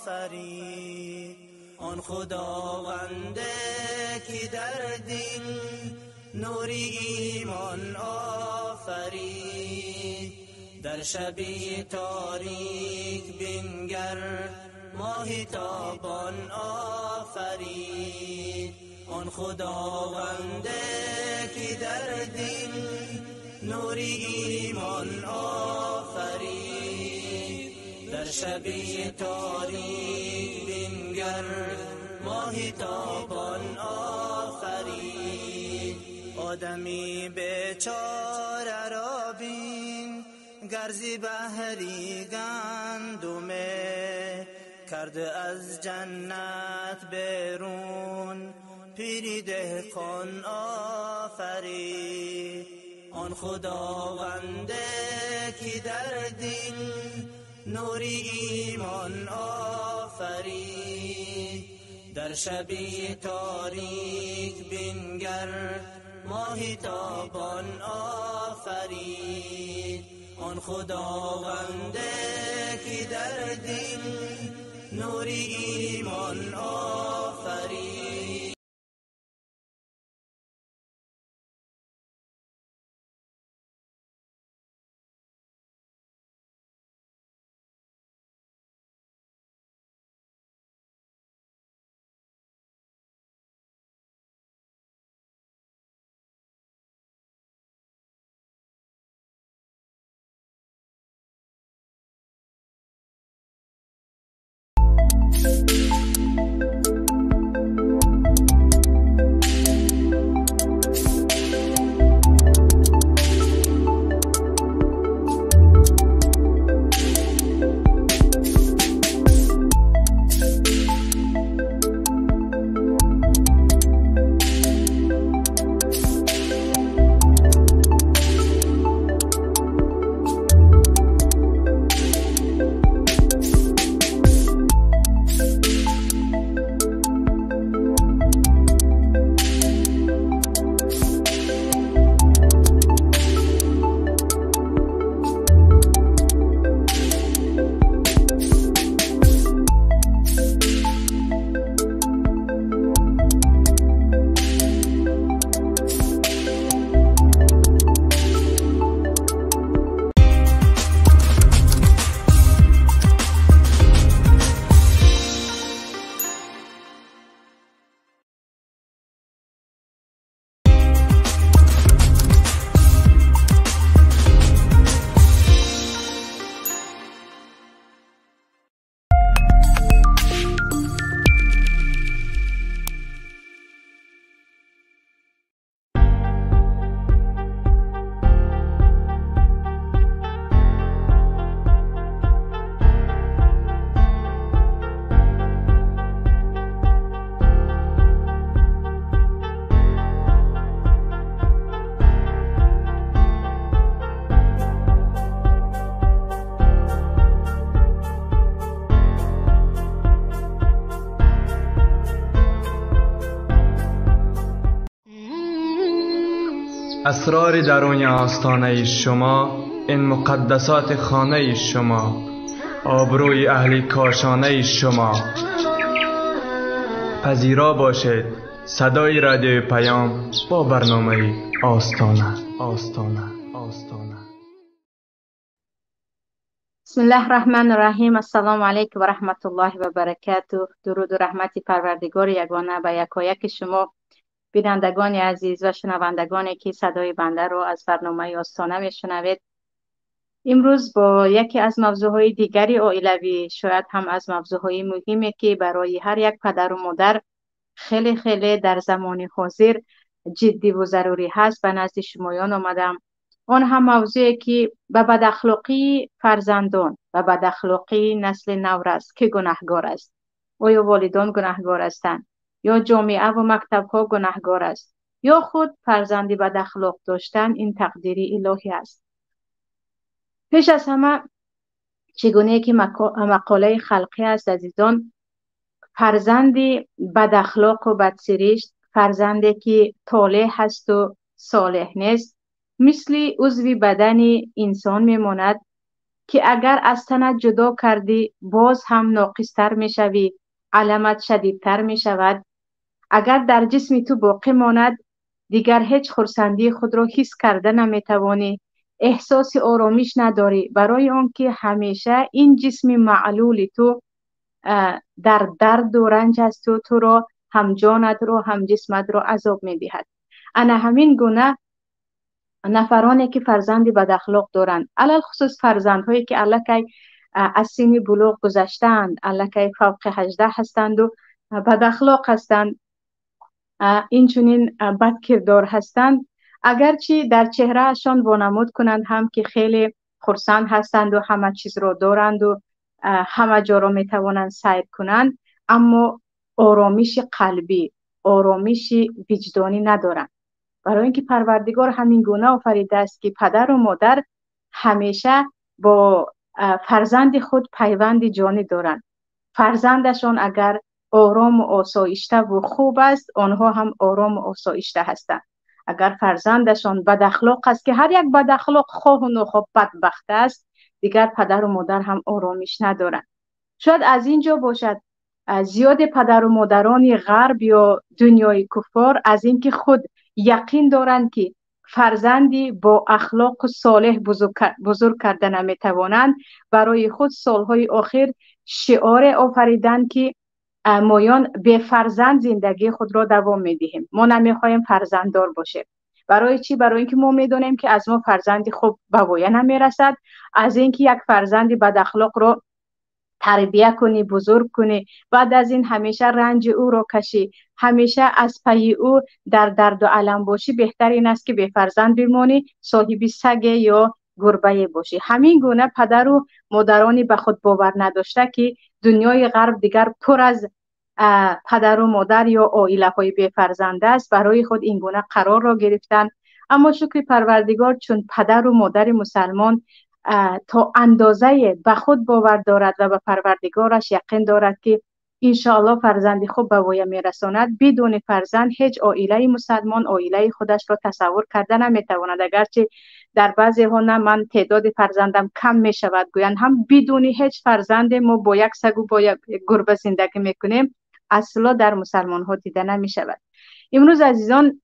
آفرید. آن خداونده که در دل نوری ایمان آفرید. در شب تاریک بنگر ماه تابان آفرید. آن خداونده که در دل نوری ایمان آفرید. در شب تاریک بنگر ماه تابان آفرید. آدمی بیچاره را بین گرزی بحری گندمه، کرده از جنت بیرون پیری دهقان آفرید. آن خداونده که در دل نوری ایمان آفرید. در شب تاریک بنگر ماه تابان آفرید. آن خداونده که در دل نوری ایمان آفرید. اسرار درون آستانه شما، این مقدسات خانه شما، آبروی اهل کاشانه شما. پذیرا باشید صدای رادیو پیام با برنامه آستانه. بسم الله الرحمن الرحیم. السلام علیکم و رحمت الله و برکاته. درود و رحمت پروردگار یگانه به یکایک شما بینندگان عزیز و شنوندگانی که صدای بنده رو از برنامه آستانه میشنوید. امروز با یکی از موضوعهای دیگری عائلوی، شاید هم از موضوعهای مهمی که برای هر یک پدر و مادر خیلی در زمان حاضر جدی و ضروری هست به نزد شمایان آمدم. آن هم موضوعی که به بداخلاقی فرزندان و بداخلاقی نسل نو است که گناهگار است. آیا والدان گناهگار هستند یا جامعه و مکتب ها گناهگار است یا خود فرزندی بداخلاق داشتن این تقدیری الهی است؟ پیش از همه چگونه که مقاله خلقی است عزیزان، فرزندی بداخلاق و بدسرشت، فرزندی که طالح هست و صالح نیست، مثل عضو بدن انسان میماند که اگر از تنت جدا کردی باز هم ناقصتر می شوی، علمت شدیدتر می شود. اگر در جسم تو باقی ماند دیگر هیچ خرسندی خود را حس کرده نمی توانی، احساس آرامش نداری، برای آنکه همیشه این جسم معلول تو در درد و رنج است و تو را هم جانت را هم جسمت را عذاب می دهد. انا همین گونه نفرانی که فرزند بد اخلاق دارند، علل خصوص فرزندهایی که الکی از سن بلوغ گذشتند، الکی فوق 18 هستند و بد اخلاق هستند، اینچنین بد کردار هستند، اگرچه در چهره اشان وانمود کنند هم که خیلی خرسند هستند و همه چیز را دارند و همه جا را می توانند سیر کنند، اما آرامش قلبی، آرامش وجدانی ندارند. برای اینکه پروردگار همین گونه آفریده است که پدر و مادر همیشه با فرزند خود پیوند جانی دارند. فرزندشان اگر آرام و آسایشته و خوب است، آنها هم آرام و آسایشته هستند. اگر فرزندشان بد اخلاق است که هر یک بد اخلاق خواه و نخواه بدبخت است، دیگر پدر و مادر هم آرامش ندارند. شاید از اینجا باشد زیاد پدر و مادران غرب یا دنیای کفار از اینکه خود یقین دارند که فرزندی با اخلاق صالح بزرگ کردن نمیتوانند، برای خود سالهای آخر شعار آفریدند که مایان به فرزند زندگی خود را دوام میدهیم، ما نمیخوایم فرزنددار باشیم. برای چی؟ برای اینکه ما میدونیم که از ما فرزندی خوب به وایه نمیرسد، از اینکه یک فرزند بد اخلاق را تربیت کنی، بزرگ کنی، بعد از این همیشه رنج او را کشی، همیشه از پی او در درد و علم باشی، بهتر این است که به فرزند بمانی، صاحب سگ یا گربه باشی. همین گونه پدر و مادرانی به خود باور نداشته که دنیای غرب دیگر پر از پدر و مادر یا عائله های بی فرزند است، برای خود این گونه قرار را گرفتن. اما شکر پروردگار، چون پدر و مادر مسلمان تا اندازه به خود باور دارد و به پروردگارش یقین دارد که انشاءالله فرزندی خوب به وی میرساند، بدون فرزند هیچ عائله مسلمان عائله خودش را تصور کرده نمیتواند. اگرچه در بعضی ها نه من تعداد فرزندم کم می شود گویند هم بدون هیچ فرزند ما با یک سگ و با یک گربه زندگی میکنیم، اصلا در مسلمان ها دیده نمی شود. امروز عزیزان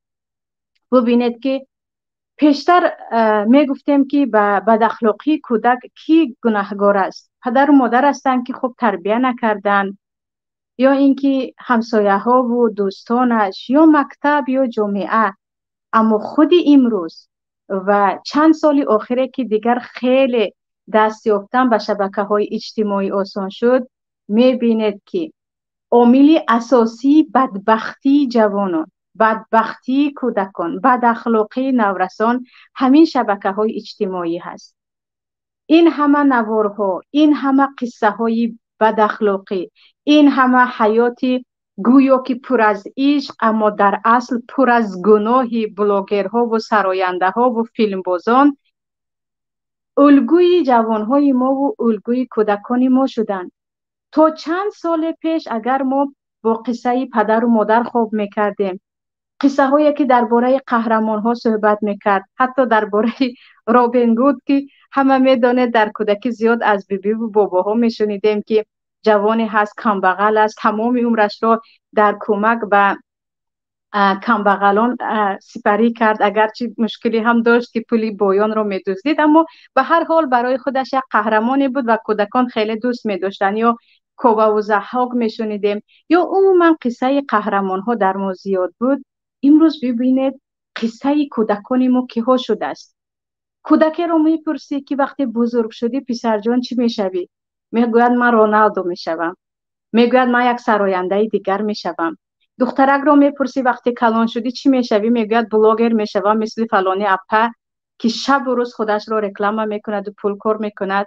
ببینید که پیشتر می گفتیم که به بد اخلاقی کودک کی گناهگار است؟ پدر و مادر هستند که خوب تربیت نکردند، یا اینکه همسایه ها و دوستانش، یا مکتب یا جامعه. اما خود امروز و چند سال آخره که دیگر خیلی دست یافتن به شبکه‌های اجتماعی آسان شد، می بینید که عامل اساسی بدبختی جوانان، بدبختی کودکان، بد اخلاقی نورسان همین شبکه‌های اجتماعی هست. این همه نوارها، این همه قصه های بد اخلاقی، این همه حیاتی گویا که پر از عشق اما در اصل پر از گناه بلاگرها و سراینده ها و فیلمبازان، الگوی جوانهای ما و الگوی کودکان ما شدند. تا چند سال پیش اگر ما با قصه پدر و مادر خواب میکردیم، قصه هایی که درباره قهرمان ها صحبت میکرد، حتی درباره رابین هود که همه میدانه در کودکی زیاد از بیبی و باباها میشنیدیم که جوانی هست کمبغل است، تمام عمرش را در کمک به کمبغلان سپری کرد، اگرچه مشکلی هم داشت که پولی بایان را میدزدید، اما به هر حال برای خودش یک قهرمانی بود و کودکان خیلی دوست میداشتن. یا کوبا و ضحاک میشنیدیم، یا عموما قصه قهرمان ها در ما زیاد بود. امروز ببینید قصه کودکان ما که ها شده است. کودکی رو میپرسی که وقتی بزرگ شدی پسر جان چی میشوی؟ میگوید من رونالدو میشوم، میگوید من یک سراینده دیگر میشوم. دخترک رو میپرسی وقتی کلان شدی چی میشوی؟ میگوید بلاگر میشوم مثل فلانی اپا که شب و روز خودش رو رکلام میکند و پول کار میکند.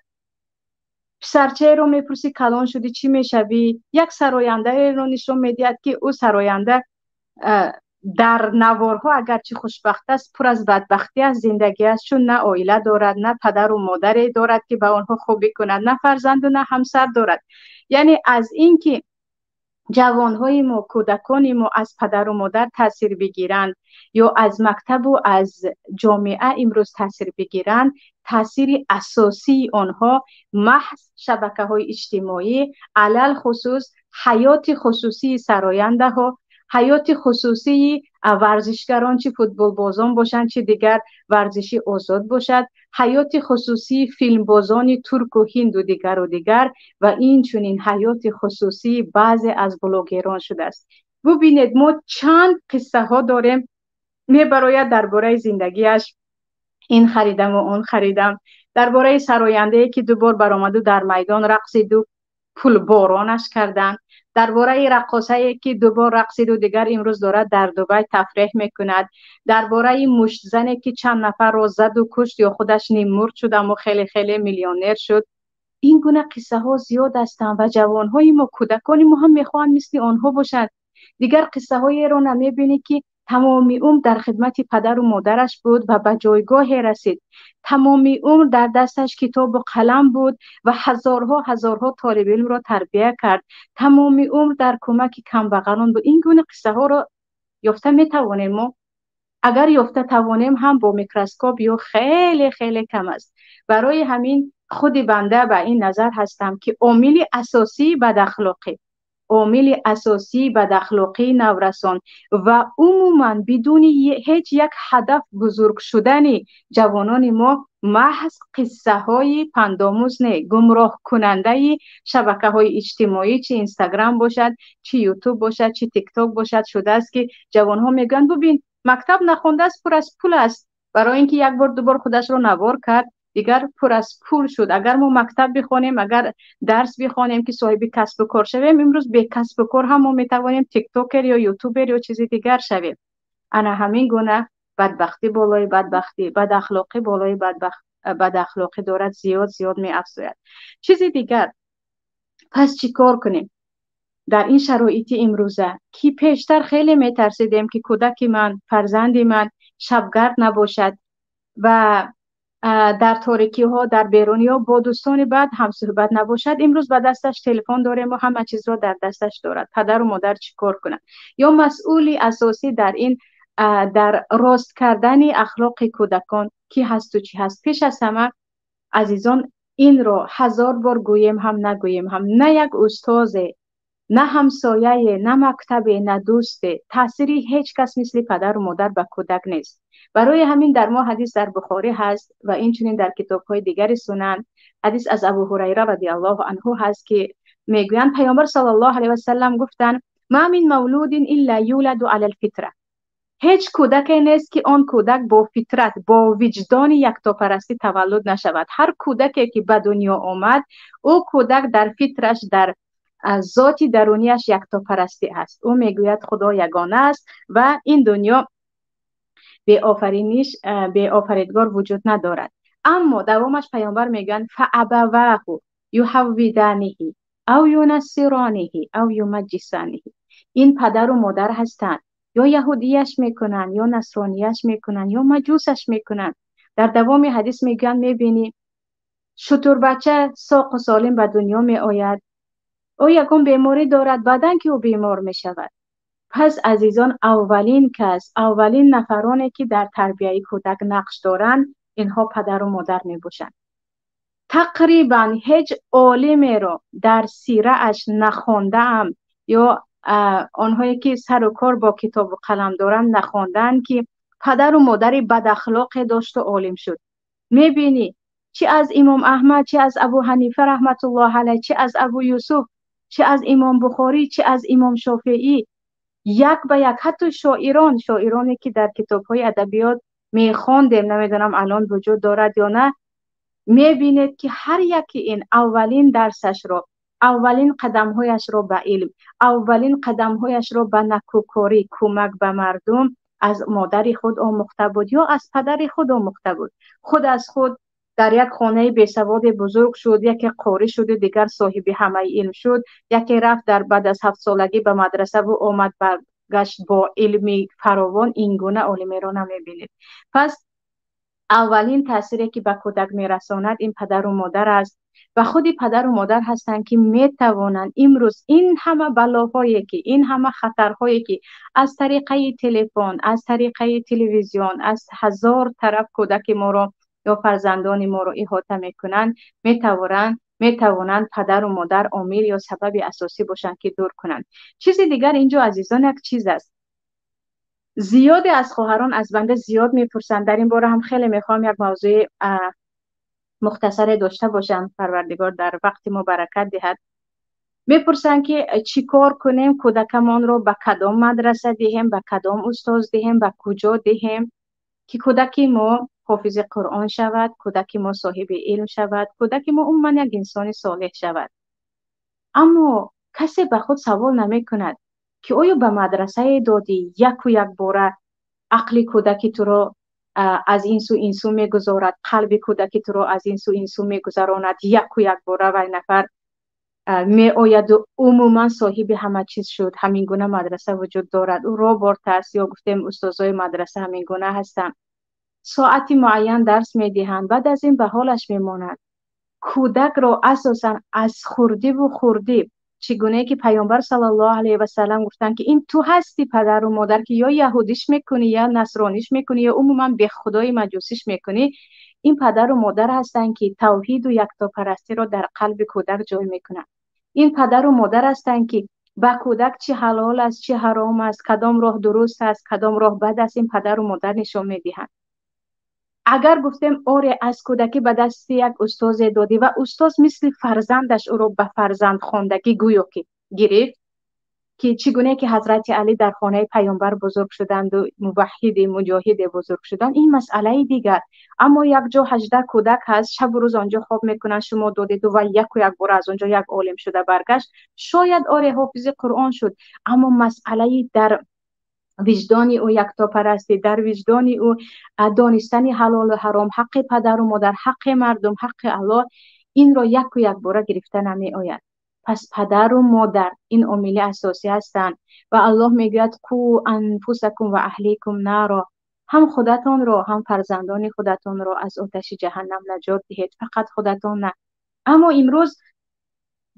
پسرچه رو میپرسی کلان شدی چی میشوی؟ یک سراینده رو نشون میدهد که او سراینده در نوارها اگرچه خوشبخت است پر از بدبختی از زندگی است، چون نه عائله دارد، نه پدر و مادری دارد که به آنها خوبی کند، نه فرزند و نه همسر دارد. یعنی از اینکه جوانهای ما، کودکان ما از پدر و مادر تاثیر بگیرند یا از مکتب و از جامعه امروز تاثیر بگیرند، تاثیر اساسی آنها محض شبکه‌های اجتماعی، علل خصوص حیات خصوصی سراینده ها، حیات خصوصی ورزشگران، چه فوتبال بازان باشند چه دیگر ورزشی آزاد باشد، حیات خصوصی فیلم بازان ترک و هند و دیگر و این چنین حیات خصوصی بعضی از بلاگران شده است. ببینید ما چند قصه ها داریم، می براید درباره زندگیش این خریدم و اون خریدم، درباره سراینده که دوبار برآمد و در میدان رقصید و پول بارانش کردن، درباره رقاصه‌ای که دوبار رقصید و دیگر امروز دارد در دبی تفریح میکند، درباره مشت زنی که چند نفر را زد و کشت یا خودش نیم مرد شد اما خیلی خیلی میلیونر شد. این گونه قصه ها زیاد هستند و جوان های ما، کودکان ما هم میخوان مثل آنها باشند. دیگر قصه هایی را نمیبینی که تمامی عمر در خدمت پدر و مادرش بود و به جایگاه رسید، تمامی عمر در دستش کتاب و قلم بود و هزارها طالب علم را تربیت کرد، تمامی عمر در کمک کمبغلان بود. این گونه قصه ها را یافته میتوانیم ما؟ اگر یافته توانیم هم با میکروسکوپ یا خیلی خیلی کم است. برای همین خود بنده به این نظر هستم که عامل اساسی بد اخلاقی نورسان و عموما بدون هیچ یک هدف بزرگ شدن جوانان ما محض قصه های پندآموز نه، گمراه کننده شبکه های اجتماعی، چه اینستاگرام باشد چه یوتیوب باشد چه تیک تاک باشد شده است که جوان ها میگن ببین مکتب نخونده است پر از پول است، برای اینکه یک بار دوبار خودش رو نوار کرد دیگر پر از پول شد. اگر ما مکتب بخونیم، اگر درس بخونیم که صاحب کسب و کار شویم، امروز به کسب و کار هم ما میتوانیم تیک توکر یا یوتیوبر یا چیزی دیگر شویم. انا همین گونه بدبختی بالای بدبختی، بد اخلاقی بالای بد اخلاقی دارد، زیاد می افزاید. چیزی دیگر، پس چی کار کنیم در این شرایط امروزه که پیشتر خیلی میترسیدیم که کودک من، فرزند من شبگرد نباشد و در تاریکی ها در بیرونی ها با دوستان بعد هم صحبت نباشد. امروز به دستش تلفن داریم و همه چیز را در دستش دارد. پدر و مادر چی کار کنند؟ یا مسئولی اساسی در این در راست کردن اخلاق کودکان کی هست و چی هست؟ پیش از همه عزیزان این را 1000 بار گویم هم نگویم هم، نه یک استاد، نه همسایه، نه مکتب، نه دوست، تأثیری هیچ کس مثل پدر و مادر به کودک نیست. برای همین در ما حدیث در بخاری هست و اینچنین در کتاب‌های دیگر سنن حدیث از ابو هریره رضی الله عنه هست که میگویند پیامبر صلی الله علیه و سلم گفتند ما من مولود الا یولد علی الفطره، هیچ کودکی نیست که آن کودک با فطرت، با وجدان یکتاپرستی تولد نشود. هر کودکی که به دنیا آمد او کودک در فطرش، در ذات درونیش یکتاپرستی است. او میگوید خدا یگانه است و این دنیا به آفریدگار وجود ندارد. اما دوامش پیامبر میگن فابواه یحودانه او ینصرانه او یمجسانه، این پدر و مادر هستند، یا یهودیش میکنن یا نصرانیش میکنن یا مجوسش میکنن. در دوام حدیث میگن میبینی شتر بچه ساق و سالم به دنیا می آید، او یکم بیماری دارد بعدن که او بیمار می شود. پس عزیزان اولین کس، اولین نفرانی که در تربیه کودک نقش دارند اینها پدر و مادر می باشند. تقریبا هیچ عالمی رو در سیره اش نخوندم یا آنهایی که سر و کار با کتاب و قلم دارند نخوندن که پدر و مادری بد اخلاق داشت و عالم شد. میبینی چه از امام احمد، چه از ابو حنیفه رحمت الله علیه، چه از ابو یوسف، چه از امام بخاری، چه از امام شافعی، یک به یک، حتی شاعرانی که در کتاب‌های ادبیات میخواندیم، نمیدونم الان وجود دارد یا نه، میبینید که هر یکی این اولین درسش رو، اولین قدمهایش رو به علم، اولین قدمهایش رو به نکوکاری، کمک به مردم از مادر خود آموخته بود یا از پدر خود آموخته بود. خود از خود در یک خانه بیسواد بزرگ شد، یکی قاری شد، دیگر صاحب همه علم شد، یکی رفت در بعد از 7 سالگی به مدرسه و آمد برگشت با علمی فراوان. این گونه عالمی را نمیبینید. پس اولین تأثیری که به کودک میرساند این پدر و مادر است و خودی پدر و مادر هستند که میتوانند امروز این همه بلاهایی که این همه خطرهایی که از طریقه تلفن، از طریقه تلویزیون، از هزار طرف کودک ما را یا فرزندان ما را احاطه میکنند، میتوانند پدر و مادر عامل یا سبب اساسی باشند که دور کنند. چیز دیگر اینجا عزیزان یک چیز است. زیادی از خواهران از بنده زیاد میپرسند، در این باره هم خیلی میخوام یک موضوع مختصر داشته باشم، پروردگار در وقت ما برکت دهد. میپرسند که چی کار کنیم کودکمان رو به کدام مدرسه دهیم، به کدام استاد دهیم، به کجا دهیم که کودک ما حافظ قرآن شود، کودک ما صاحب علم شود، کودک ما عموما یک انسان صالح شود. اما کسی به خود سوال نمی کند که آیا به مدرسه دادی یک و یک باره عقل کودک تو را از این سو میگذارد، قلب کودک تو را از این سو میگذراند، یک و یک باره و نفر می آید و عموما صاحب همه چیز شد. همین گونه مدرسه وجود دارد. او را بارت است یا گفتیم استادای مدرسه همین گونه هستند. ساعتی معین درس می دهند، بعد از این به حالش میماند. کودک را اساسا از خوردی چگونه که پیامبر صلی الله علیه و سلم گفتن که این تو هستی پدر و مادر که یا یهودیش میکنی یا نصرانیش میکنی یا عموما به خدای مجوسیش میکنی، این پدر و مادر هستند که توحید و یکتاپرستی را در قلب کودک جای میکنند. این پدر و مادر هستند که به کودک چه حلال است چه حرام است، کدام راه درست است کدام راه بد است، این پدر و مادر نشان میدهند. اگر گفتیم آره از کودکی به دست یک استاد دادی و استاد مثل فرزندش او رو به فرزند خواندگی گویا که گرفت که چگونه که حضرت علی در خانه پیامبر بزرگ شدند و موحد مجاهد بزرگ شدند، این مسئله دیگر. اما یک جا 18 کودک هست، شب و روز آنجا خواب میکنن، شما دادید و یک بار از آنجا یک عالم شده برگشت، شاید آره حافظ قرآن شد، اما مسئله در وجدانی او یکتاپرستی، در وجدانی او دانستن حلال و حرام، حق پدر و مادر، حق مردم، حق الله، این را یک باره گرفته نمی آید. پس پدر و مادر این عامل اساسی هستند و الله میگوید قو انفسکم و اهلیکم نارا، هم خودتان را هم فرزندان خودتان را از آتش جهنم نجات دهید، فقط خودتان نه. اما امروز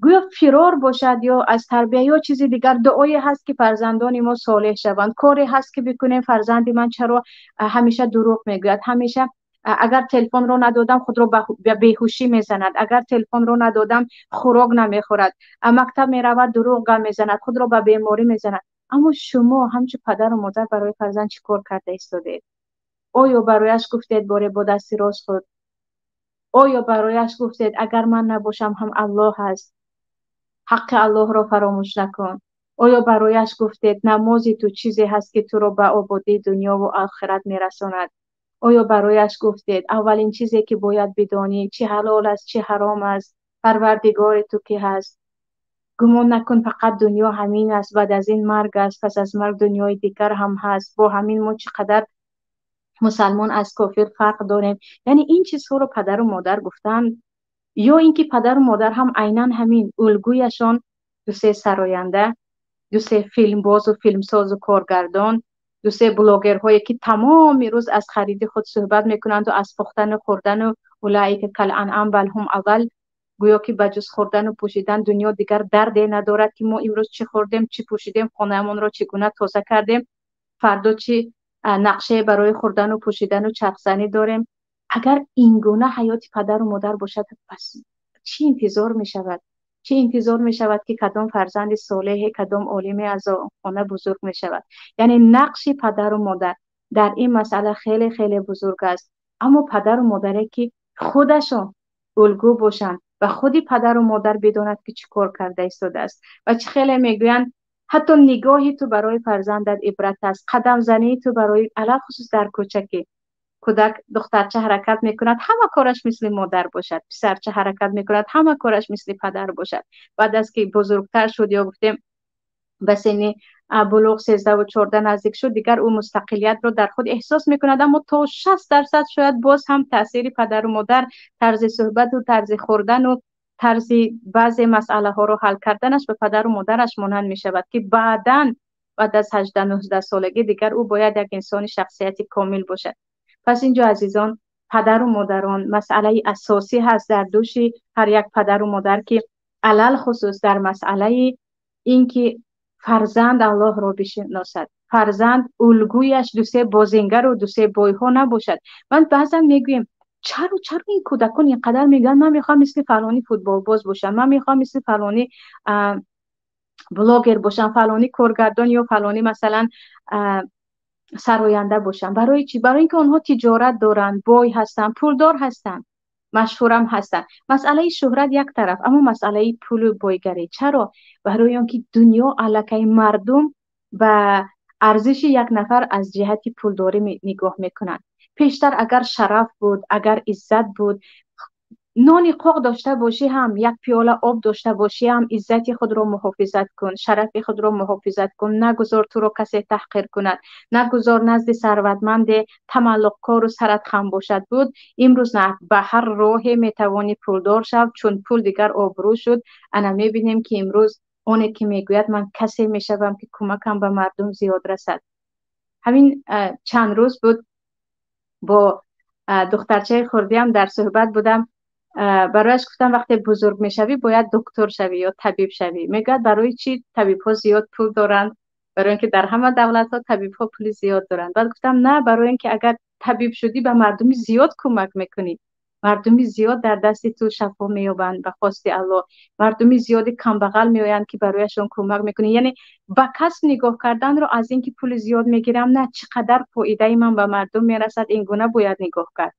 گویا فرار باشد یا از تربیه یا چیزی دیگر، دعایی هست که فرزندان ما صالح شوند، کاری هست که بکنیم فرزند من چرا همیشه دروغ میگوید، همیشه اگر تلفن رو ندادم خود رو به بیهوشی میزند، اگر تلفن رو ندادم خوراک نمیخورد، مکتب میرود دروغ میزند، خود رو به بیماری میزند. اما شما همچه پدر و مادر برای فرزند چی کار کرده ایستادید؟ آیا برایش گفتید باره با دستی راست خود؟ آیا برایش گفتید اگر من نباشم هم الله هست، حق الله را فراموش نکن؟ آیا برایش گفتید نمازی تو چیزی هست که تو را به آبادی دنیا و آخرت میرساند؟ آیا برایش گفتید اولین چیزی که باید بدانی چه حلال است چه حرام است، پروردگار تو کی هست؟ گمان نکن فقط دنیا همین است، بعد از این مرگ است، پس از مرگ دنیای دیگر هم هست. با همین ما چقدر مسلمان از کافر فرق داریم. یعنی این چیزها رو پدر و مادر گفتن، یا اینکه پدر و مادر هم عیناً همین الگویشان دو سه سراینده، دو سه فیلم باز و فیلمساز و کارگردان، دو سه بلاگرهایی که تمام روز از خرید خود صحبت میکنند و از پختن و خوردن و اولئک کالانعام بل هم اضل، گویا که بجز خوردن و پوشیدن دنیا دیگر دردی ندارد که ما امروز چی خوردیم چی پوشیدیم، خانه‌مان را چگونه تازه کردیم، فردا چی نقشه برای خوردن و پوشیدن و چرخزنی داریم. اگر این گونه حیات پدر و مادر باشد، پس چی انتظار می شود؟ چی انتظار می شود که کدام فرزند صالح کدام عالم از خانه بزرگ می شود؟ یعنی نقش پدر و مادر در این مسئله خیلی خیلی بزرگ است. اما پدر و مادری که خودشان الگو باشند و خودی پدر و مادر بداند که چی کار کرده ایستاده است. و چه خیلی میگویند حتی نگاهی تو برای فرزندت عبرت است، قدم زنی تو برای، علاوه خصوص در کوچکی کودک دخترچه حرکت میکند همه کارش مثل مادر باشد، پسرچه حرکت میکند همه کارش مثل پدر باشد. بعد از که بزرگتر شد یا گفتیم به سن بلوغ 13 و 14 نزدیک شد، دیگر او مستقلیت رو در خود احساس میکند، اما تا 60% شاید باز هم تاثیر پدر و مادر، طرز صحبت و طرز خوردن و طرز بعضی مسئله ها رو حل کردنش به پدر و مادرش مانند می شود که بعد از 18-19 سالگی دیگر او باید یک انسان شخصیت کامل باشد. پس اینجا عزیزان پدر و مادران مسئله اساسی هست در دوش هر یک پدر و مادر که علل خصوص در مسئله این که فرزند الله را بشناسد، فرزند الگویش دوسه بازینگر و دوسه بایها نباشد. من بعضا میگویم چرا این کودکان اینقدر میگن من میخوام مثل فلانی فوتبال باز باشم، من میخوام مثل فلانی بلاگر باشم، فلانی کارگردان یا فلانی مثلا سراینده باشم. برای چی؟ برای اینکه آنها تجارت دارن، بای هستن، پولدار هستن، مشهورم هستن. مسئله شهرت یک طرف، اما مسئله پول و بایگری چرا؟ برای اینکه دنیا الکی مردم به ارزش یک نفر از جهت پولداری نگاه میکنن. پیشتر اگر شرف بود، اگر عزت بود، نانی قوق داشته باشی هم، یک پیاله آب داشته باشی هم، عزت خود را محافظت کن، شرف خود را محافظت کن. نگذار تو را کسی تحقیر کند، نگذار نزد ثروتمند تملق‌کار و سرت خم باشد بود. امروز نه، به هر راهی میتوانی پولدار شو، چون پول دیگر آبرو شد. انا میبینیم که امروز اونی که میگوید من کسی میشوم که کمکم به مردم زیاد رسد. همین چند روز بود با دخترچه خردیم در صحبت بودم، برایش گفتم وقتی بزرگ میشوی باید دکتر شوی یا طبیب شوی. میگه برای چی؟ طبیب ها زیاد پول دارند. برای اینکه در همه دولت ها طبیب ها پول زیاد دارند. بعد گفتم نه، برای اینکه اگر طبیب شدی به مردمی زیاد کمک میکنی، مردمی زیاد در دست تو شفا مییابند به خواست الله، مردمی زیاد کم بغل میآیند که برایشون کمک میکنی. یعنی با کس نگاه کردن رو از اینکه پول زیاد میگیرم، نه چقدر فایده من به مردم میرسد، این گونه باید نگاه کرد.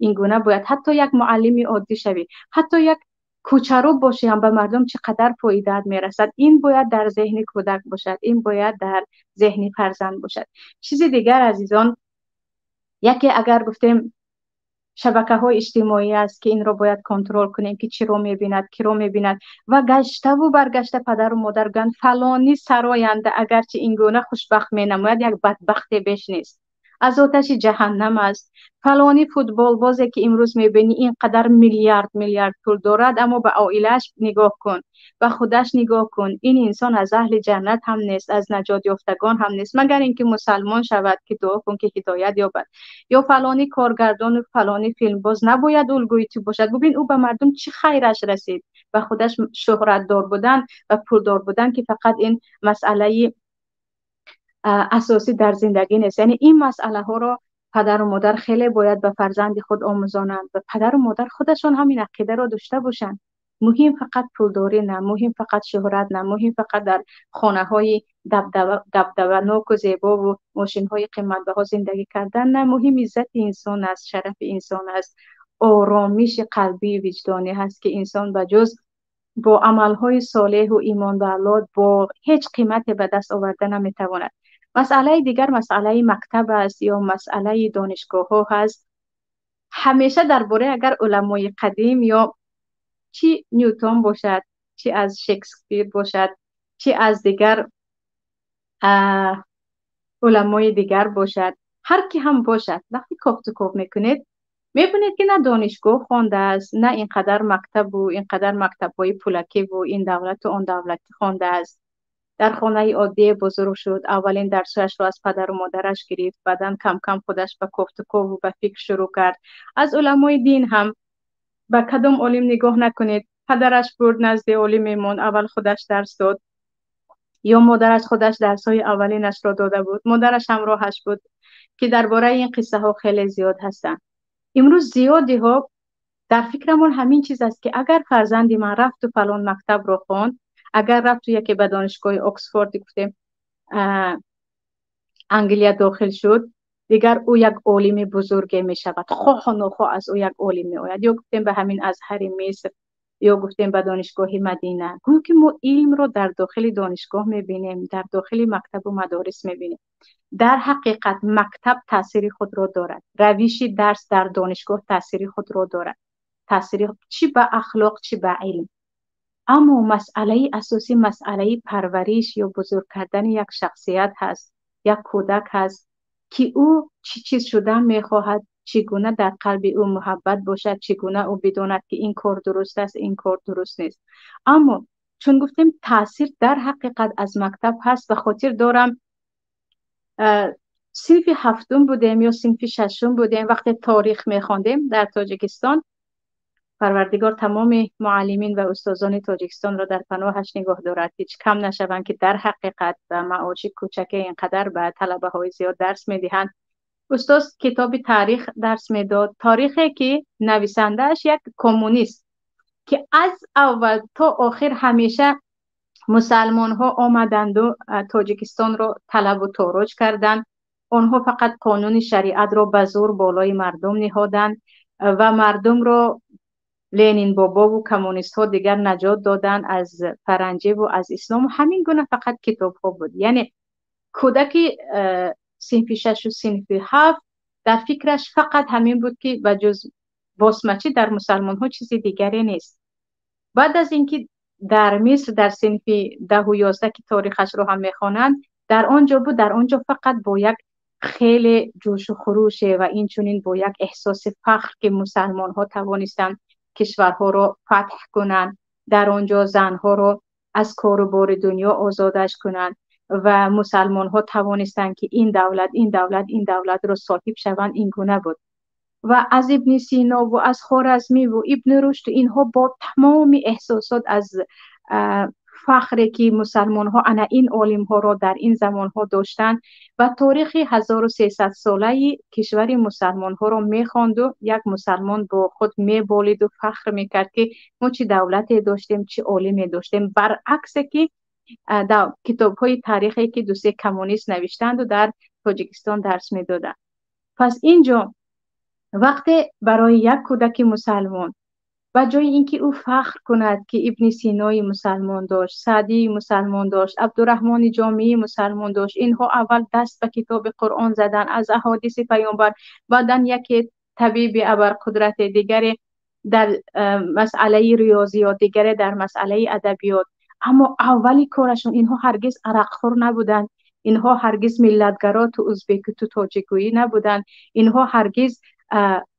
این گونه باید حتی یک معلمی عادی شوی، حتی یک کوچرو باشی هم به مردم چقدر فایده میرسد. این باید در ذهن کودک باشد، این باید در ذهن فرزند باشد. چیز دیگر عزیزان، یکی اگر گفتیم شبکه‌های اجتماعی است که این رو باید کنترل کنیم که چی رو میبیند، کی رو میبیند، و گشته و برگشته پدر و مادر گن فلانی سراینده اگرچه این گونه خوشبخت مینماید یک بدبختی بیش نیست، از آتش جهنم است. فلانی فوتبال بازی که امروز میبینی اینقدر میلیارد پول دارد، اما به عائله‌اش نگاه کن، به خودش نگاه کن، این انسان از اهل جنت هم نیست، از نجات یافتگان هم نیست، مگر اینکه مسلمان شود که دعا کن که هدایت یابد. یا فلانی کارگردان و فلانی فیلم باز نباید الگوی تو باشد. ببین او به مردم چه خیرش رسید، به خودش شهرت دار بودن و پول دار بودن که فقط این مسئله اساسی در زندگی نیست. یعنی این مسئله ها را پدر و مادر خیلی باید به فرزند خود آموزانند و پدر و مادر خودشون همین عقیده را داشته باشند. مهم فقط پولداری نه، مهم فقط شهرت نه، مهم فقط در خانه های دبدبه‌ناک و زیبا و ماشین های قیمت‌بها زندگی کردن نه، مهم عزت انسان است، شرف انسان است، آرامش قلبی وجدانی هست که انسان به جز با عملهای صالح و ایمان به الله با هیچ قیمتی به دست آورده نمیتواند. مسئله دیگر مسئله مکتب است یا مسئله دانشگاه ها هست. همیشه درباره اگر علمای قدیم یا چی نیوتن باشد، چی از شکسپیر باشد، چی از دیگر علمای دیگر باشد، هر کی هم باشد، وقتی کاف میکنید میبینید که نه دانشگاه خوانده است، نه اینقدر مکتب و اینقدر مکتب‌های پولکی و این دولت و آن دولتی خوانده است. در خانه عادی بزرگ شد، اولین درسش رو از پدر و مادرش گرفت، بعداً کم کم خودش به کاف و به فکر شروع کرد. از علمای دین هم به کدام عالم نگاه نکنید، پدرش برد نزد عالم، اول خودش درس داد، یا مادرش خودش درس‌های اولینش را داده بود، مادرش همراهش بود، که درباره این قصه ها خیلی زیاد هستند. امروز زیادی ها در فکرمون همین چیز است که اگر فرزندی من رفت و فلان مکتب رو خواند، اگر رفت تو یکی به دانشگاه اکسفورد گفتیم انگلیا داخل شد، دیگر او یک عالم بزرگی می شود، خواه و نخواه از او یک عالم می آید. یا گفتیم به همین ازهر مصر، یا گفتیم به دانشگاه مدینه. گویا که ما علم رو در داخل دانشگاه می بینیم، در داخل مکتب و مدارس می بینیم. در حقیقت مکتب تاثیر خود را دارد، روش درس در دانشگاه تاثیر خود را دارد، تاثیر چی به اخلاق چی به علم. اما مسئله اساسی مسئله پرورش یا بزرگ کردن یک شخصیت هست، یک کودک هست که او چی چیز شدن میخواهد، چگونه در قلب او محبت باشد، چگونه او بداند که این کار درست است، این کار درست نیست. اما چون گفتیم تاثیر در حقیقت از مکتب هست، به خاطر دارم صنف هفتم بودیم یا صنف ششم بودیم، وقتی تاریخ میخواندیم در تاجیکستان، پروردگار تمام معلمین و استادان تاجیکستان را در پناهش نگاه دارد، هیچ کم نشوند که در حقیقت به معاش کوچک اینقدر به طلبه های زیاد درس میدهند. استاد کتاب تاریخ درس میداد، تاریخی که نویسندهش یک کمونیست که از اول تا آخر همیشه مسلمان ها آمدند و تاجیکستان را طلب و تاراج کردند. آنها فقط قانون شریعت را به زور بالای مردم نهادند و مردم را لنین بابا و کمونیست ها دیگر نجات دادن از فرنجی و از اسلام. همین گونه فقط کتاب ها بود. یعنی کودک صنف 6 و صنف 7 در فکرش فقط همین بود که بجز باسمچی در مسلمان ها چیزی دیگری نیست. بعد از اینکه در مصر در صنف 10 و 11 که تاریخش رو هم میخوانند، در آنجا بود، در آنجا فقط با یک خیلی جوش و خروش و این چنین با یک احساس فخر که مسلمان ها توانستند کشورها رو فتح کنند، در آنجا زنها رو از کار و بار دنیا آزادش کنند و مسلمان ها توانستند که این دولت رو صاحب شوند. این گونه بود. و از ابن سینا و از خوارزمی و ابن رشد، اینها با تمام احساسات از فخری که مسلمان ها انا این عالم ها را در این زمان ها داشتند و تاریخ 1300 ساله کشور مسلمان ها را میخواند و یک مسلمان با خود میبالید و فخر میکرد که ما چه دولتی داشتیم، چه عالمی داشتیم، برعکس که در کتاب های تاریخی که دوستی کمونیست نوشتند و در تاجیکستان درس میدادند. پس اینجا وقتی برای یک کودک مسلمان و جای اینکه او فخر کند که ابن سینای مسلمان داشت، سعدی مسلمان داشت، عبدالرحمن جامی مسلمان داشت، اینها اول دست به کتاب قرآن زدن، از احادیث پیامبر، بعدن یک طبیب ابرقدرت، دیگری در مسئله ریاضیات، دیگری در مسئله ادبیات. اما اولی کارشون، اینها هرگز عرقخور نبودند، اینها هرگز ملتگرا تو ازبک و تو تاجیکویی نبودند، اینها هرگز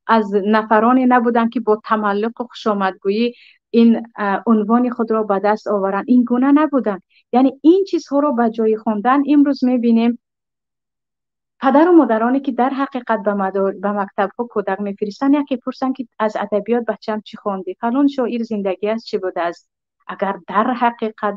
از نفرانی نبودند که با تملق و خوشامدگویی این عنوان خود را به دست آورند. این گونه نبودند. یعنی این چیزها را به جای خوندن امروز میبینیم پدر و مادرانی که در حقیقت به مکتب ها کودک میفرستند، یکی پرسن که از ادبیات بچه‌م چی خوندی، فلان شاعر زندگی است چی بوده است. اگر در حقیقت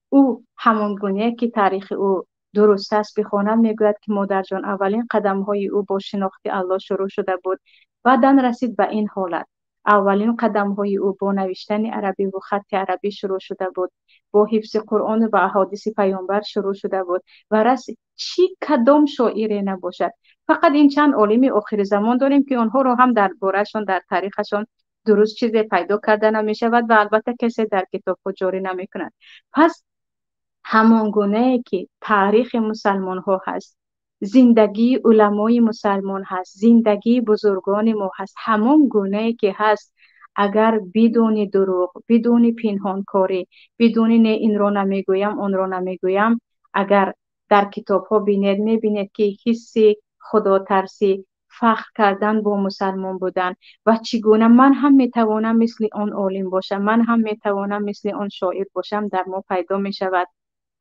او همان گونه که تاریخ او درست است بخواند، میگوید که مادر جان اولین قدم های او با شناخت الله شروع شده بود، بعدن رسید به این حالت. اولین قدم های او با نوشتن عربی و خط عربی شروع شده بود، با حفظ قرآن و با احادیث پیامبر شروع شده بود و رسید چی کدام شاعری نباشد. فقط این چند عالم آخر زمان داریم که آنها رو هم در بارشون در تاریخشون درست چیزی پیدا کرده نمیشود و البته کسی در کتاب ها جاری نمی کند. پس همان گونه که تاریخ مسلمان ها هست، زندگی علمای مسلمان هست، زندگی بزرگان ما هست، همان گونه که هست اگر بدون دروغ، بدون پنهانکاری، بدون نه این را نمیگویم اون را نمیگویم، اگر در کتاب ها بینید میبینید که حسی خدا ترسی، فخر کردن با مسلمان بودن و چگونه من هم میتوانم مثل آن عالم باشم، من هم میتوانم مثل آن شاعر باشم در ما پیدا میشود.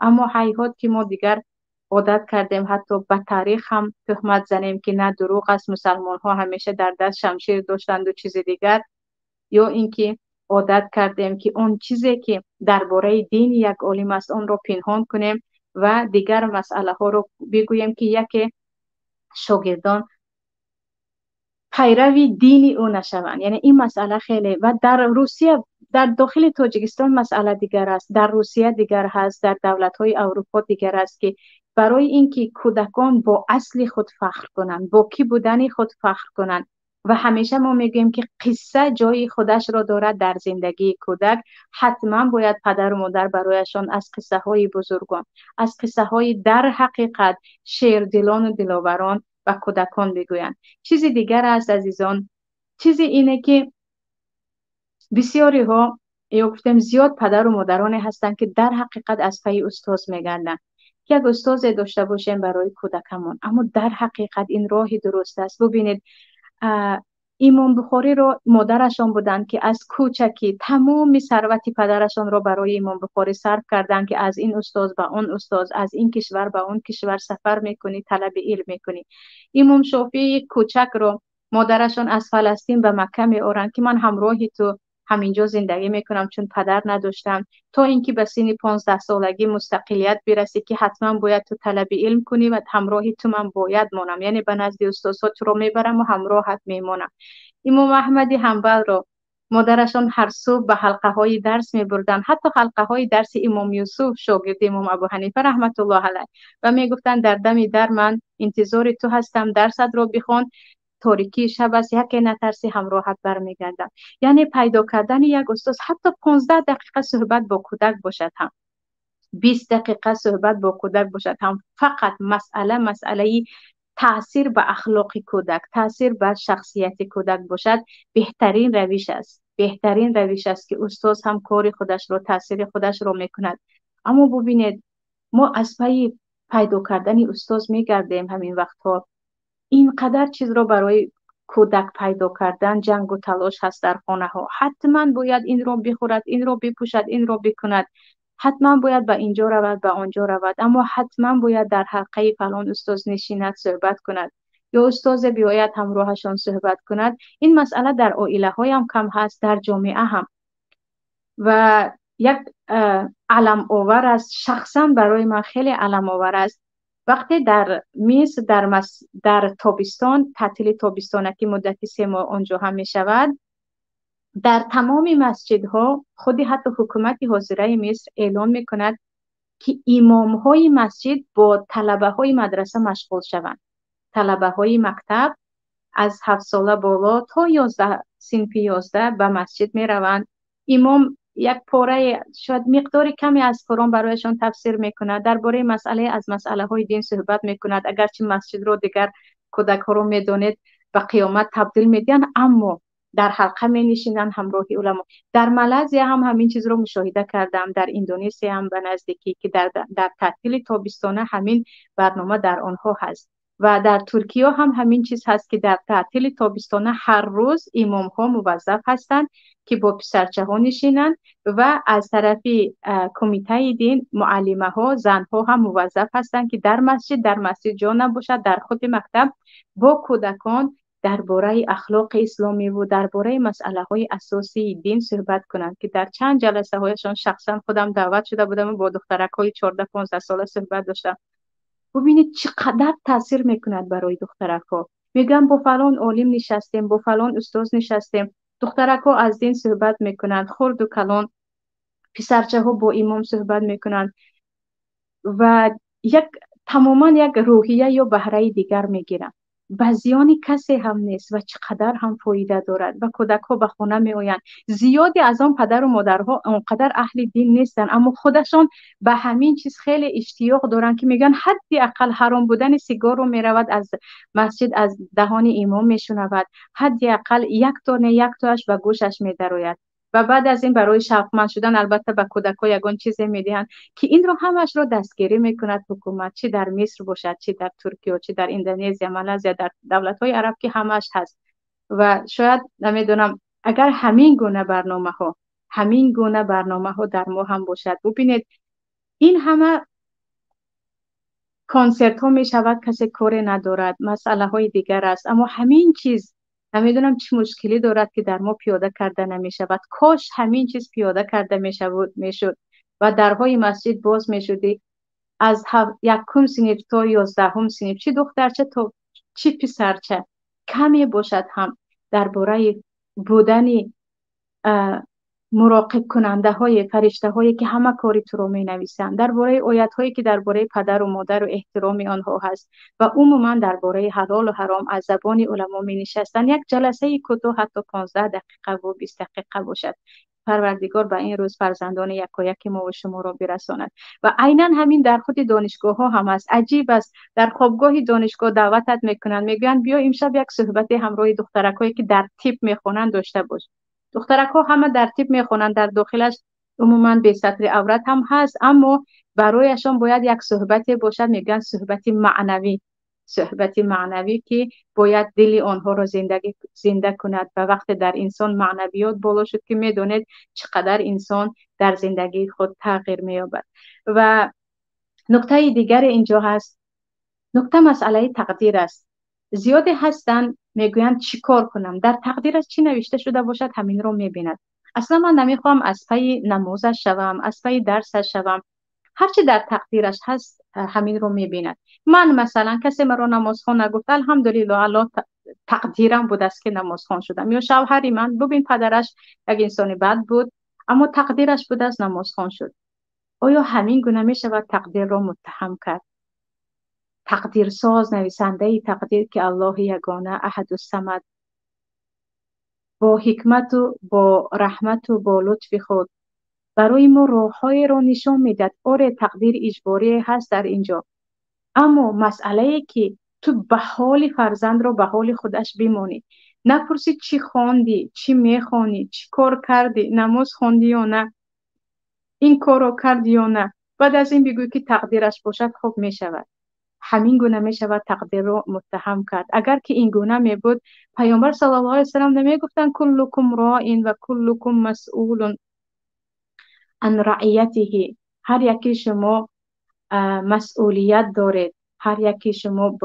اما حیات که ما دیگر عادت کردیم حتی به تاریخ هم تهمت زنیم که نه دروغ است، مسلمان ها همیشه در دست شمشیر داشتند و چیز دیگر، یا اینکه عادت کردیم که اون چیزی که درباره دین یک عالم است اون رو پنهان کنیم و دیگر مسئله ها رو بگوییم که یک شاگردان پیروی دینی او نشوند. یعنی این مسئله خیلی، و در روسیه، در داخل تاجیکستان مسئله دیگر است، در روسیه دیگر هست، در دولت‌های اروپا دیگر است که برای اینکه کودکان با اصل خود فخر کنند، با کی بودن خود فخر کنند، و همیشه ما میگیم که قصه جای خودش را دارد در زندگی کودک، حتما باید پدر و مادر برایشان از قصه های بزرگان، از قصه های در حقیقت شیردلان و دلاوران و کودکان بگویند. چیزی دیگر است عزیزان، چیزی اینه که بسیاری ها یا گفتم زیاد پدر و مادرانی هستند که در حقیقت از پی استاد میگردند که یک استاد داشته باشیم برای کودکمون، اما در حقیقت این راهی درست است. ببینید امام بخاری رو مادرشان بودند که از کوچکی تمام ثروت پدرشان رو برای امام بخاری صرف کردند که از این استاد به اون استاد، از این کشور به اون کشور سفر میکنی، طلب علم میکنی. امام شافعی کوچک رو مادرشان از فلسطین به مکه میآورند که من همراهی تو همینجا زندگی میکنم چون پدر نداشتم، تا اینکه به سن 15 سالگی مستقلیت برسی که حتما باید تو طلب علم کنی و همراهی تو من باید مانم، یعنی به نزد استادها تو رو میبرم و همراهت میمونم. امام احمد حنبل رو مادرشان هر صبح به حلقه های درس می بردن، حتی حلقه های درس امام یوسف شاگرد امام ابو حنیفه رحمت الله علیه، و می گفتن در دم در من انتظار تو هستم، درست رو بخوان، تاریکی شب است یکی نترسی همراهت برمیگردم. یعنی پیدا کردن یک استاد حتی 15 دقیقه صحبت با کودک باشد، هم 20 دقیقه صحبت با کودک باشد، هم فقط مسئله تأثیر به اخلاق کودک، تأثیر به شخصیت کودک باشد، بهترین روش است. بهترین روش است که استاد هم کار خودش رو، تأثیر خودش رو میکند. اما ببینید ما از پی پیدا کردن استاد میگردیم، همین وقتها اینقدر چیز رو برای کودک پیدا کردن جنگ و تلاش هست در خانه ها. حتما باید این رو بخورد، این رو بپوشد، این رو بکند، حتما باید به اینجا رود، به آنجا رود، اما حتما باید در حلقه فلان استاد نشیند صحبت کند یا استاد بیاید همراهشان صحبت کند. این مسئله در عائله های هم کم هست، در جامعه هم. و یک علم آور است، شخصا برای من خیلی علم آور است، وقتی در مصر در تابستان، تعطیل تابستان که مدتی 3 ماه آنجا هم می شود، در تمام مسجدها خودی حتی حکومت حاضره مصر اعلان می کند که امام های مسجد با طلبه های مدرسه مشغول شوند. طلبه های مکتب از 7 ساله بالا تا 11 صنف 11 به مسجد می روند. امام یک پاره شاید مقدار کمی از قرآن برایشان تفسیر میکند، درباره از مسئله های دین صحبت میکند. اگرچه مسجد رو دیگر کودک ها رو میدانید به قیامت تبدیل میدین، اما در حلقه می نشینند همراه علما. در مالزیا هم همین چیز رو مشاهده کردم، در اندونزیا هم به نزدیکی که در تعطیل تابستانه همین برنامه در آنها هست. و در ترکیه هم همین چیز هست که در تعطیل تابستانه هر روز امام ها موظف هستند که با پسرچه ها نشینند و از طرف کمیته دین معلمه ها، زن ها هم موظف هستند که در مسجد جا نباشد، در خود مکتب با کودکان درباره اخلاق اسلامی و درباره مسئله های اساسی دین صحبت کنند که در چند جلسه هایشان شخصا خودم دعوت شده بودم و با دخترک های 14-15 ساله صحبت داشتم. ببینید چقدر تاثیر میکند برای دخترک ها. میگم با فلان عالم نشستیم، با فلان استاد نشستیم، دخترک ها از دین صحبت میکنند، خرد و کلان، پسرچه ها با امام صحبت میکنند و تماما یک روحیه یا بهره دیگر میگیرند. به زیان کسی هم نیست و چقدر هم فایده دارد. و کودک ها به خانه می آیند. زیادی از آن پدر و مادرها اونقدر اهل دین نیستن، اما خودشان به همین چیز خیلی اشتیاق دارن که میگن حدی اقل حرام بودن سیگار رو میرود از مسجد از دهان امام میشنود، حدی اقل یک تاش به گوشش میدروید. و بعد از این برای شوقمند شدن البته به کودک‌ها یگان چیزی میدهند که این رو همش رو دستگیری میکند حکومت، چه در مصر باشد، چه در ترکیه، چه در اندونزیا، مالزیا، در دولت‌های عرب که همش هست. و شاید نمیدونم اگر همین گونه برنامه ها در ما هم باشد. ببینید این همه کنسرت ها می شود، کسی کاری ندارد، مسئله های دیگر است، اما همین چیز نمیدونم چه مشکلی دارد که در ما پیاده کرده نمی شود. کاش همین چیز پیاده کرده می شد و درهای مسجد باز می شدی، از 1 صنف تا 11 صنف، چه دخترچه تا چه پسرچه کمی باشد هم درباره بودن مراقب کننده های فرشته هایی که همه کاری تو رو می نویسند، درباره آیات هایی که درباره پدر و مادر و احترام آنها هست و عموما درباره حلال و حرام از زبان علما می نشستند. یک جلسه کوتاه حتی 15 دقیقه و 20 دقیقه باشد. پروردگار به این روز فرزندان یکایک ما و شما را برساند. و عیناً همین در خود دانشگاه ها هم است. عجیب است، در خوابگاه دانشگاه دعوتت میکنند، میگن بیا امشب یک صحبت همراه دخترکایی که در طب میخونند داشته باش. دخترک ها همه در طب میخونند، در داخلش عموما به سطر عورت هم هست، اما برایشان باید یک صحبتی باشد، میگن صحبت معنوی. صحبت معنوی که باید دل آنها را زنده کند و وقت در انسان معنویات بالا شد که میدونید چقدر انسان در زندگی خود تغییر می‌یابد. و نکته دیگر اینجا هست، نکته مسئله تقدیر است. زیادی هستن میگویند چی کار کنم، در تقدیرش چی نوشته شده باشد همین رو میبیند. اصلا من نمیخوام از پی نمازش شوم، از پی درسش شوم، هرچی در تقدیرش هست همین رو میبیند. من مثلا کسی مرا نمازخوان نگفت، الحمدلله الله تقدیرم بود است که نمازخوان شدم. یا شوهری من ببین پدرش یک انسان بد بود اما تقدیرش بود است نمازخوان شد. آیا همین گونه می شود تقدیر را متهم کرد؟ تقدیر ساز، نویسنده تقدیر که الله یگانه احد الصمد با حکمت و با رحمت و با لطف خود برای ما راه‌های را نشان میداد. آره تقدیر اجباری هست در اینجا، اما مسئله که تو به حال فرزند را به حال خودش بمانی، نپرسی چی خواندی، چی میخوانی، چی کار کردی، نماز خواندی یا نه، این کار رو کردی یا نه، بعد از این بگوی که تقدیرش باشد خوب میشود. همین گونه می شود تقدیر رو متهم کرد. اگر که این گونه می بود پیامبر صلی الله علیه و سلم نمی گفتن کلکم راعین و کلکم مسئول عن رعیته، هر یکی شما مسئولیت دارید، هر یکی شما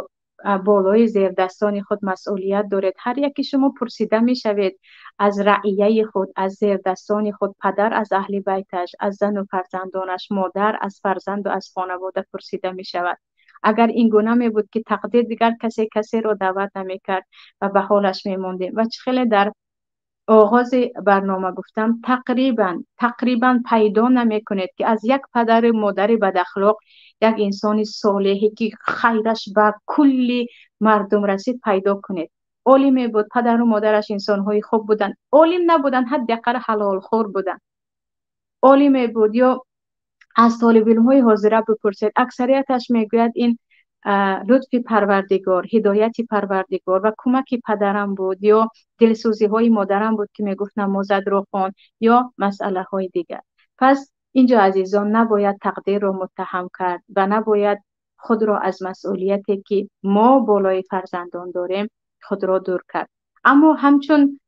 بالای زیر دستان خود مسئولیت دارید، هر یکی شما پرسیده می شوید از رعیه خود، از زیر دستان خود، پدر از اهل بیتش، از زن و فرزندانش، مادر از فرزند و از خانواده پرسیده می شود. اگر این گونه می بود که تقدیر دیگر کسی را دعوت نمی کرد و به حالش می موندیم. و خیلی در آغاز برنامه گفتم تقریبا پیدا نمی کنید که از یک پدر مادر بد اخلاق یک انسان صالحی که خیرش به کلی مردم رسید پیدا کنید. عالم بود، پدر و مادرش انسان‌های خوب بودن، عالم نبودن حداقل حلال خور بودن. عالم بود یا از طالب علم‌های حاضره بپرسید، اکثریتش میگوید این لطف پروردگار، هدایت پروردگار و کمک پدرم بود یا دلسوزی های مادرم بود که میگفت نمازت رو خوان یا مسئله های دیگر. پس اینجا عزیزان نباید تقدیر رو متهم کرد و نباید خود را از مسئولیتی که ما بالای فرزندان داریم خود را دور کرد. اما همچون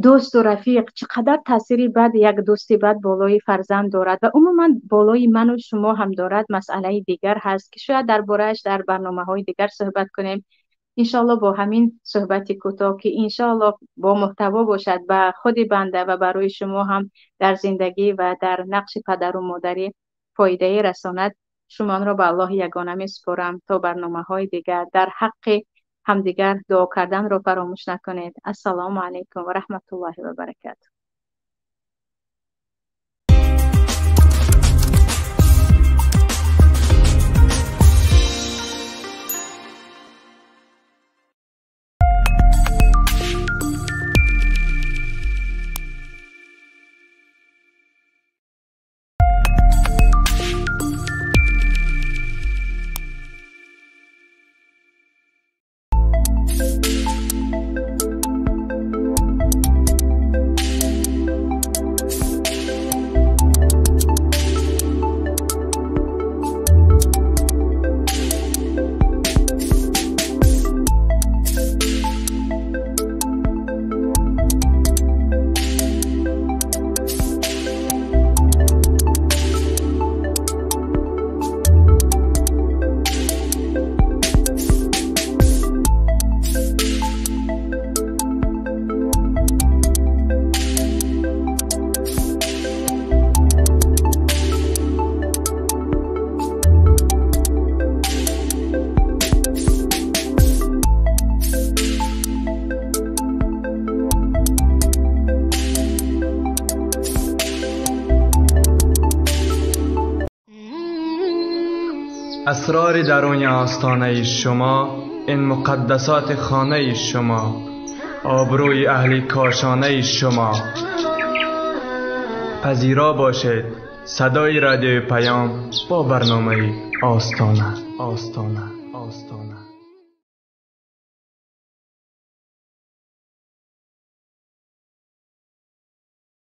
دوست و رفیق چقدر تأثیری بد یک دوستی بد بالای فرزند دارد و عموما بالای من و شما هم دارد. مسئله دیگر هست که شاید درباره‌اش در برنامه‌های دیگر صحبت کنیم انشالله، با همین صحبت کوتاه که انشالله با محتوا باشد به خود بنده و برای شما هم در زندگی و در نقش پدر و مادری فایده رساند. شما را به الله یگانه می‌سپارم تا برنامه‌های دیگر در حق همدیگر دعا کردن رو فراموش نکنید. السلام علیکم و رحمت الله و برکاته. اسرار درون آستانه شما، این مقدسات خانه شما، آبروی اهل کاشانه شما. پذیرا باشید صدای رادیو پیام با برنامه آستانه.